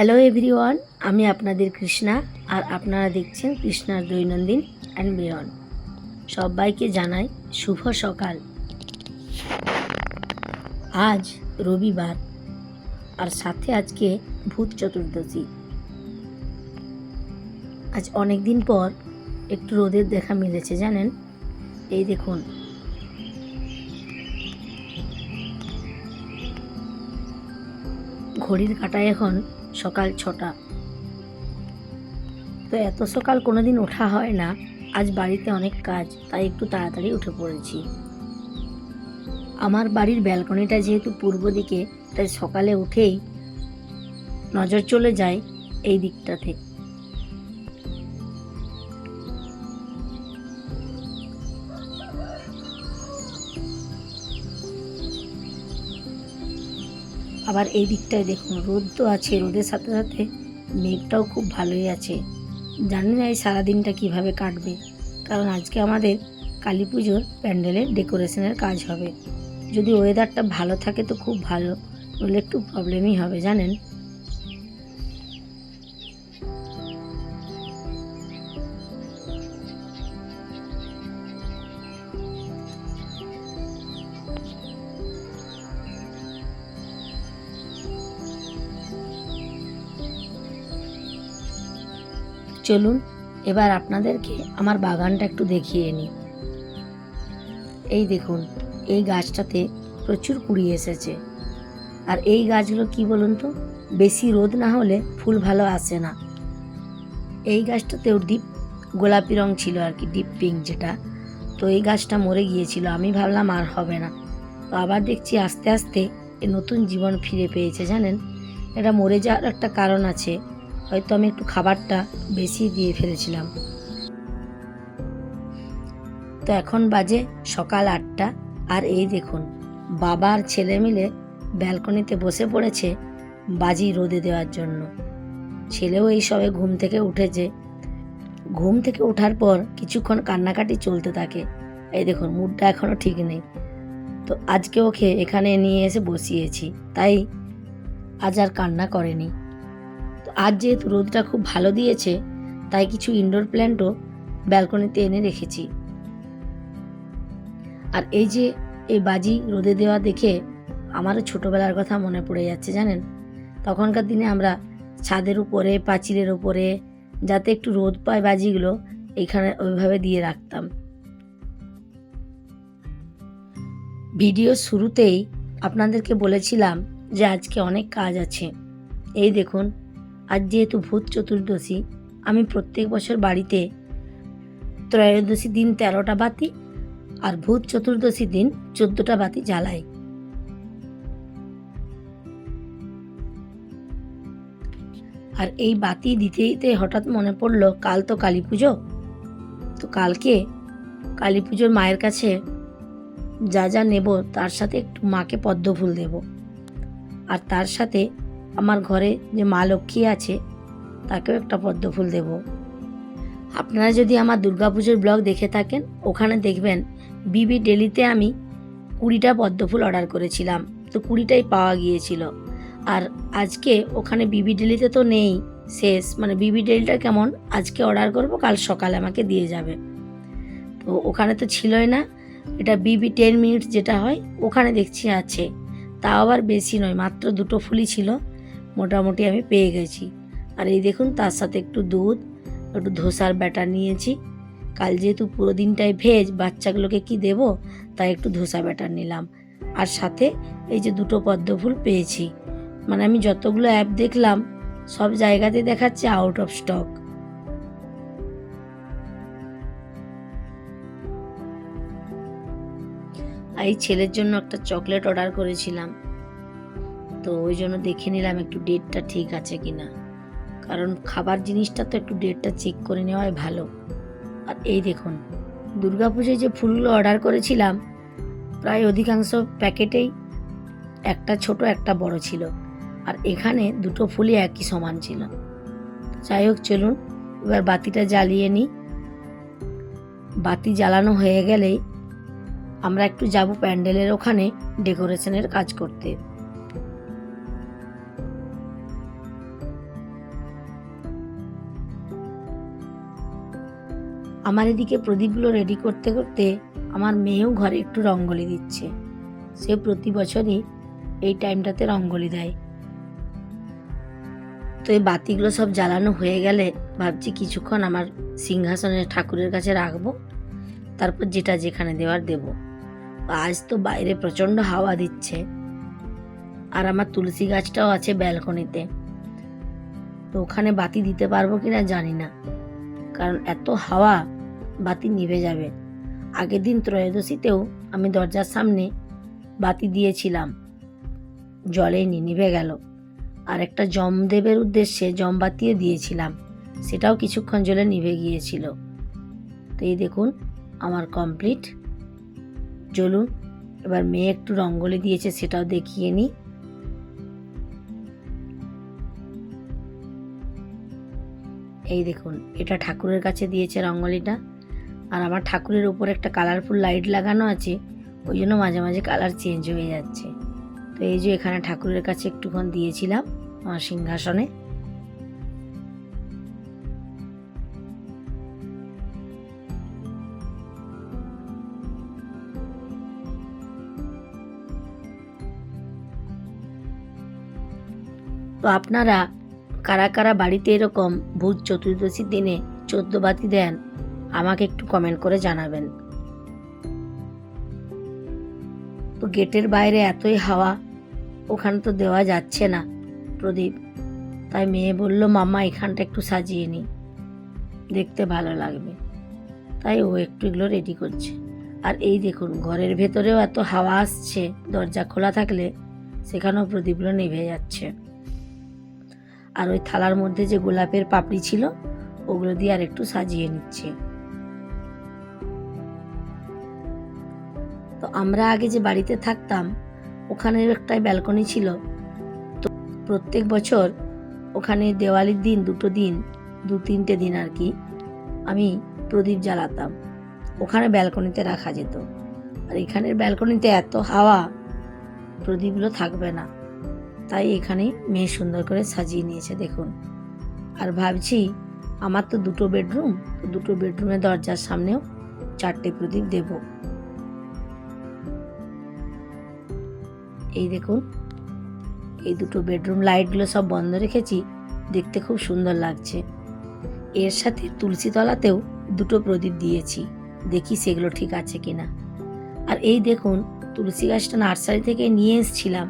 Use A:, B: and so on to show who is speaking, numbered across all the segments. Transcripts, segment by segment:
A: Hello everyone, আমি আপনাদের কৃষ্ণা আর আপনারা দেখছেন কৃষ্ণার দৈনন্দিন অ্যান্ড বিয়ন্ড। সবাইকে জানাই শুভ সকাল। আজ রবিবার আর সাথে আজকে ভূত চতুর্দশী। আজ অনেক দিন পর একটু রোদের দেখা মিলেছে জানেন। এই দেখুন, ঘড়ির কাঁটায় এখন সকাল 6টা। তো এত সকাল কোনোদিন ওঠা হয় না, আজ বাড়িতে অনেক কাজ, তাই একটু তাড়াতাড়ি উঠে পড়েছি। আমার বাড়ির ব্যালকনিটা যেহেতু পূর্ব দিকে, তাই সকালে উঠেই নজর চলে যায় এই দিকটাতে। আবার এই দিকটায় দেখুন, রোদ তো আছে, রোদের সাথে সাথে মেঘটাও খুব ভালোই আছে। জানি না এই সারাদিনটা কীভাবে কাটবে, কারণ আজকে আমাদের কালী পুজোর প্যান্ডেলের ডেকোরেশনের কাজ হবে। যদি ওয়েদারটা ভালো থাকে তো খুব ভালো, নইলে একটু প্রবলেমই হবে জানেন। চলুন এবার আপনাদেরকে আমার বাগানটা একটু দেখিয়ে নিই। এই দেখুন, এই গাছটাতে প্রচুর কুড়ি এসেছে। আর এই গাছগুলো কি বলুন তো, বেশি রোদ না হলে ফুল ভালো আসে না। এই গাছটাতেও ডিপ গোলাপি রং ছিল আর কি, ডিপ পিঙ্ক যেটা। তো এই গাছটা মরে গিয়েছিল, আমি ভাবলাম আর হবে না। তো আবার দেখছি আস্তে আস্তে এ নতুন জীবন ফিরে পেয়েছে জানেন। এটা মরে যাওয়ার একটা কারণ আছে, হয়তো আমি একটু খাবারটা বেশি দিয়ে ফেলেছিলাম। তো এখন বাজে সকাল 8টা, আর এই দেখুন বাবা আর ছেলে মিলে ব্যালকনিতে বসে পড়েছে বাজি রোদে দেওয়ার জন্য। ছেলেও এই সবে ঘুম থেকে উঠেছে। ঘুম থেকে ওঠার পর কিছুক্ষণ কান্নাকাটি চলতে থাকে। এই দেখুন, মুডটা এখনও ঠিক নেই। তো আজকে ওকে এখানে নিয়ে এসে বসিয়েছি, তাই আজ আর কান্না করেনি। তো আজ যেহেতু রোদটা খুব ভালো দিয়েছে, তাই কিছু ইনডোর প্ল্যান্টও ব্যালকনিতে এনে রেখেছি। আর এই যে এই বাজি রোদে দেওয়া দেখে আমারও ছোটোবেলার কথা মনে পড়ে যাচ্ছে জানেন। তখনকার দিনে আমরা ছাদের উপরে, পাঁচিলের উপরে, যাতে একটু রোদ পায় বাজিগুলো, এইখানে ওইভাবে দিয়ে রাখতাম। ভিডিও শুরুতেই আপনাদেরকে বলেছিলাম যে আজকে অনেক কাজ আছে। এই দেখুন, আজ যেহেতু ভূত চতুর্দশী, আমি প্রত্যেক বছর বাড়িতে ত্রয়োদশী দিন 13টা বাতি আর ভূত চতুর্দশী দিন 14টা বাতি জ্বালাই। আর এই বাতি দিতে দিতে হঠাৎ মনে পড়লো কাল তো কালী পুজো। তো কালকে কালী পুজোর মায়ের কাছে যা যা নেব, তার সাথে একটু মাকে পদ্ম ফুল দেব। আর তার সাথে আমার ঘরে যে মা লক্ষ্মী আছে, তাকেও একটা পদ্ম ফুল দেব। আপনারা যদি আমার দুর্গাপুজোর ব্লগ দেখে থাকেন, ওখানে দেখবেন বিবি ডেলিতে আমি 20টা পদ্ম ফুল অর্ডার করেছিলাম। তো 20টাই পাওয়া গিয়েছিল। আর আজকে ওখানে বিবি ডেলিতে তো নেই, শেষ। মানে বিবি ডেলিটা কেমন, আজকে অর্ডার করব, কাল সকালে আমাকে দিয়ে যাবে। তো ওখানে তো ছিলই না। এটা বিবি 10 মিনিটস যেটা হয়, ওখানে দেখছি আছে। তাও আবার বেশি নয়, মাত্র 2টো ফুলই ছিল। মোটামুটি আমি পেয়ে গেছি। আর এই দেখুন, তার সাথে একটু দুধ, একটু ধোসার ব্যাটার নিয়েছি। কাল যেহেতু পুরো দিনটাই ভেজ, বাচ্চাগুলোকে কি দেব, তাই একটু ধোসা ব্যাটার নিলাম। আর সাথে এই যে 2টো পদ্ম ফুল পেয়েছি। মানে আমি যতগুলো অ্যাপ দেখলাম, সব জায়গাতে দেখাচ্ছে আউট অফ স্টক। এই ছেলের জন্য একটা চকলেট অর্ডার করেছিলাম, তো ওই জন্য দেখে নিলাম একটু ডেটটা ঠিক আছে কিনা, কারণ খাবার জিনিসটা তো একটু ডেটটা চেক করে নেওয়াই ভালো। আর এই দেখুন, দুর্গাপুজোয় যে ফুলগুলো অর্ডার করেছিলাম, প্রায় অধিকাংশ প্যাকেটেই একটা ছোট একটা বড় ছিল। আর এখানে 2টো ফুলই একই সমান ছিল। যাই হোক, চলুন এবার বাতিটা জ্বালিয়ে নিই। বাতি জ্বালানো হয়ে গেলেই আমরা একটু যাব প্যান্ডেলের ওখানে ডেকোরেশনের কাজ করতে। আমার এদিকে প্রদীপগুলো রেডি করতে করতে আমার মেয়েও ঘরে একটু রঙ্গোলি দিচ্ছে। সে প্রতি বছরই এই টাইমটাতে রঙ্গোলি দেয়। তো এই বাতিগুলো সব জ্বালানো হয়ে গেলে ভাবছি কিছুক্ষণ আমার সিংহাসনে ঠাকুরের কাছে রাখবো, তারপর যেটা যেখানে দেওয়ার দেব। আজ তো বাইরে প্রচণ্ড হাওয়া দিচ্ছে, আর আমার তুলসী গাছটাও আছে ব্যালকনিতে। তো ওখানে বাতি দিতে পারবো কিনা জানি না, কারণ এত হাওয়া বাতি নিভে যাবে। আগের দিন ত্রয়োদশীতেও আমি দরজার সামনে বাতি দিয়েছিলাম, জ্বলেনি, নিভে গেল। আর একটা যমদেবের উদ্দেশ্যে যমবাতিও দিয়েছিলাম, সেটাও কিছুক্ষণ জ্বলে নিভে গিয়েছিল। তো এই দেখুন আমার কমপ্লিট। চলুন এবার মেয়ে একটু রঙ্গোলি দিয়েছে সেটাও দেখিয়ে নিই। এই দেখুন, এটা ঠাকুরের কাছে দিয়েছে রঙ্গোলিটা। আর আমার ঠাকুরের উপর একটা কালারফুল লাইট লাগানো আছে, ওই জন্য মাঝে মাঝে কালার চেঞ্জ হয়ে যাচ্ছে। তো এই যে এখানে ঠাকুরের কাছে একটুক্ষণ দিয়েছিলাম আমার সিংহাসনে। তো আপনারা কারা কারা বাড়িতে এরকম ভূত চতুর্দশীর দিনে 14 বাতি দেন, আমাকে একটু কমেন্ট করে জানাবেন। তো গেটের বাইরে এতই হাওয়া, ওখানে তো দেওয়া যাচ্ছে না প্রদীপ। তাই মেয়ে বলল, মাম্মা এখানটা একটু সাজিয়ে নি, দেখতে ভালো লাগবে। তাই ও একটু এগুলো রেডি করছে। আর এই দেখুন ঘরের ভেতরেও এত হাওয়া আসছে, দরজা খোলা থাকলে সেখানেও প্রদীপগুলো নিভে যাচ্ছে। আর ওই থালার মধ্যে যে গোলাপের পাপড়ি ছিল ওগুলো দিয়ে আর একটু সাজিয়ে নিচ্ছে। তো আমরা আগে যে বাড়িতে থাকতাম ওখানে একটা ব্যালকনি ছিল। তো প্রত্যেক বছর ওখানে দেওয়ালির দিন দু তিনটে দিন আর কি, আমি প্রদীপ জ্বালাতাম। ওখানে ব্যালকনিতে রাখা যেত। আর এখানের ব্যালকনিতে এত হাওয়া, প্রদীপগুলো থাকবে না। তাই এখানে মেয়ে সুন্দর করে সাজিয়ে নিয়েছে দেখুন। আর ভাবছি আমার তো 2টো বেডরুম, তো 2টো বেডরুমের দরজার সামনেও 4টে প্রদীপ দেব। এই দেখুন এই 2টো বেডরুম লাইটগুলো সব বন্ধ রেখেছি, দেখতে খুব সুন্দর লাগছে। এর সাথে তুলসী তলাতেও 2টো প্রদীপ দিয়েছি, দেখি সেগুলো ঠিক আছে কিনা। আর এই দেখুন তুলসী গাছটা নার্সারি থেকে নিয়ে এসেছিলাম,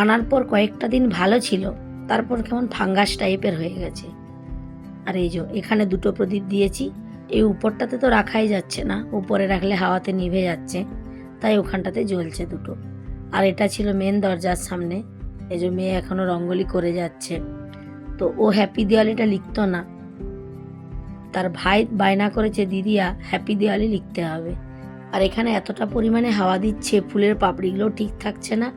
A: আনার পর কয়েকটা দিন ভালো ছিল, তারপর কেমন ফাঙ্গাস টাইপের হয়ে গেছে। আর এই যে এখানে 2টো প্রদীপ দিয়েছি। এই উপরটাতে তো রাখাই যাচ্ছে না, উপরে রাখলে হাওয়াতে নিভে যাচ্ছে, তাই ওখানটাতে জ্বলছে 2টো। আর এটা ছিল মেন দরজার সামনে। এই যে মেয়ে এখনো রঙ্গোলি করে যাচ্ছে। তো ও হ্যাপি দিওয়ালিটা লিখতো না, তার ভাই বায়না করেছে দিদিয়া হ্যাপি দিওয়ালি লিখতে হবে। আর এখানে এতটা পরিমাণে হাওয়া দিচ্ছে, ফুলের পাপড়িগুলোও ঠিক থাকছে না।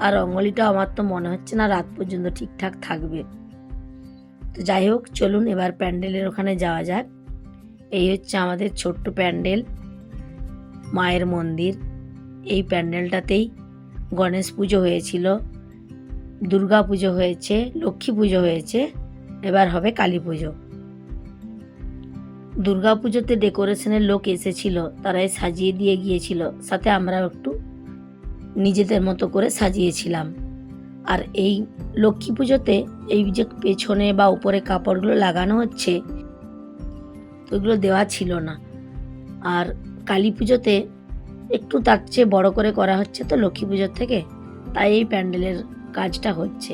A: আর রঙ্গোলিটাও আমার তো মনে হচ্ছে না রাত পর্যন্ত ঠিকঠাক থাকবে। তো যাই হোক, চলুন এবার প্যান্ডেলের ওখানে যাওয়া যাক। এই হচ্ছে আমাদের ছোট্ট প্যান্ডেল, মায়ের মন্দির। এই প্যান্ডেলটাতেই গণেশ পুজো হয়েছিল, দুর্গা পুজো হয়েছে, লক্ষ্মী পুজো হয়েছে, এবার হবে কালী পুজো। দুর্গা পুজোতে ডেকোরেশনের লোক এসেছিল, তারাই সাজিয়ে দিয়ে গিয়েছিল, সাথে আমরাও একটু নিজেদের মতো করে সাজিয়েছিলাম। আর এই লক্ষ্মী পুজোতে এই যে পেছনে বা উপরে কাপড়গুলো লাগানো হচ্ছে, তো ওগুলো দেওয়া ছিল না। আর কালী পুজোতে একটু তার চেয়ে বড় করে করা হচ্ছে তো লক্ষ্মী পুজোর থেকে, তাই এই প্যান্ডেলের কাজটা হচ্ছে।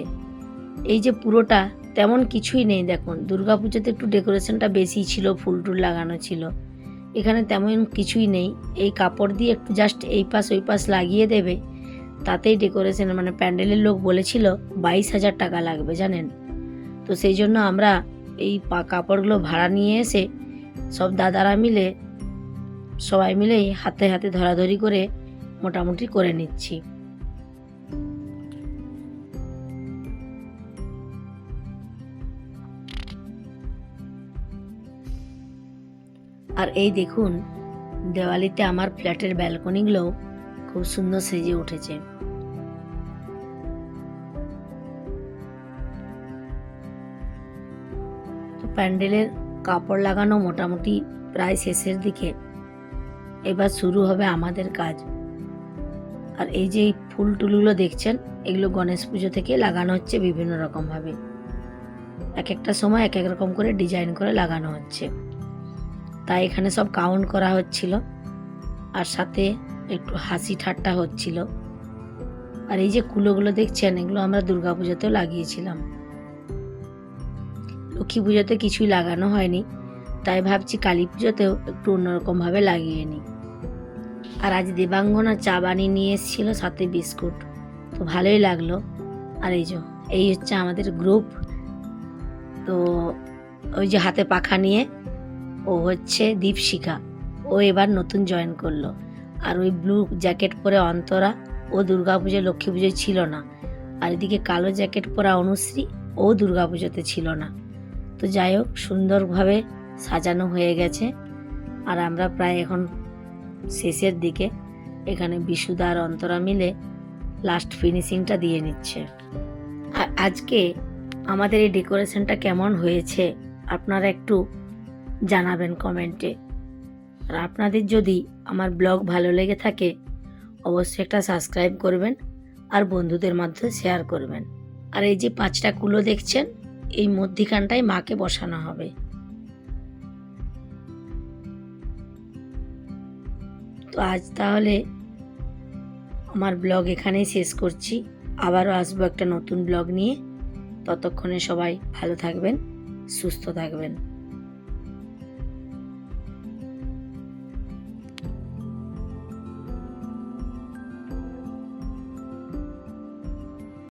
A: এই যে পুরোটা তেমন কিছুই নেই দেখুন। দুর্গা পুজোতে একটু ডেকোরেশনটা বেশি ছিল, ফুল টুল লাগানো ছিল, এখানে তেমন কিছুই নেই। এই কাপড় দিয়ে একটু জাস্ট এই পাশ ওই পাশ লাগিয়ে দেবে, তাতেই ডেকোরেশন। মানে প্যান্ডেলের লোক বলেছিল 22,000 টাকা লাগবে জানেন। তো সেই জন্য আমরা এই কাপড়গুলো ভাড়া নিয়ে এসে সব দাদারা মিলে সবাই মিলেই হাতে হাতে ধরাধরি করে মোটামুটি করে নিচ্ছি। আর এই দেখুন দেওয়ালিতে আমার ফ্ল্যাটের ব্যালকনিগুলো খুব সুন্দর সেজে উঠেছে। তো প্যান্ডেলের কাপড় লাগানো মোটামুটি প্রায় শেষের দিকে। এবার শুরু হবে আমাদের কাজ। আর এই যে এই ফুল টুলগুলো দেখছেন, এগুলো গণেশ পুজো থেকে লাগানো হচ্ছে বিভিন্ন রকমভাবে। এক একটা সময় এক এক রকম করে ডিজাইন করে লাগানো হচ্ছে। তাই এখানে সব কাউন্ট করা হচ্ছিল, আর সাথে একটু হাসি ঠাট্টা হচ্ছিল। আর এই যে কুলোগুলো দেখছেন, এগুলো আমরা দুর্গাপুজোতেও লাগিয়েছিলাম। লক্ষ্মী পুজোতে কিছুই লাগানো হয়নি, তাই ভাবছি কালী পুজোতেও একটু অন্যরকমভাবে লাগিয়ে নিই। আর আজ দেবাঙ্গনা চা বানিয়ে নিয়ে এসেছিলো, সাথে বিস্কুট, তো ভালোই লাগলো। আর এই হচ্ছে আমাদের গ্রুপ। তো ওই যে হাতে পাখা নিয়ে, ও হচ্ছে দীপশিখা, ও এবার নতুন জয়েন করলো। আর ওই ব্লু জ্যাকেট পরে অন্তরা, ও দুর্গাপুজো লক্ষ্মী পুজোয় ছিল না। আর এদিকে কালো জ্যাকেট পরা অনুশ্রী, ও দুর্গাপুজোতে ছিল না। তো যাই হোক, সুন্দরভাবে সাজানো হয়ে গেছে। আর আমরা প্রায় এখন শেষের দিকে। এখানে বিশুদা আর অন্তরা মিলে লাস্ট ফিনিশিংটা দিয়ে নিচ্ছে। আর আজকে আমাদের এই ডেকোরেশনটা কেমন হয়েছে আপনারা একটু জানাবেন কমেন্টে। আর আপনাদের যদি আমার ব্লগ ভালো লেগে থাকে, অবশ্যই একটা সাবস্ক্রাইব করবেন আর বন্ধুদের মাধ্যমে শেয়ার করবেন। আর এই যে 5টা কুলো দেখছেন, এই মধ্যিখানটায় মাকে বসানো হবে। তো আজ তাহলে আমার ব্লগ এখানেই শেষ করছি। আবারও আসবো একটা নতুন ব্লগ নিয়ে। ততক্ষণে সবাই ভালো থাকবেন, সুস্থ থাকবেন।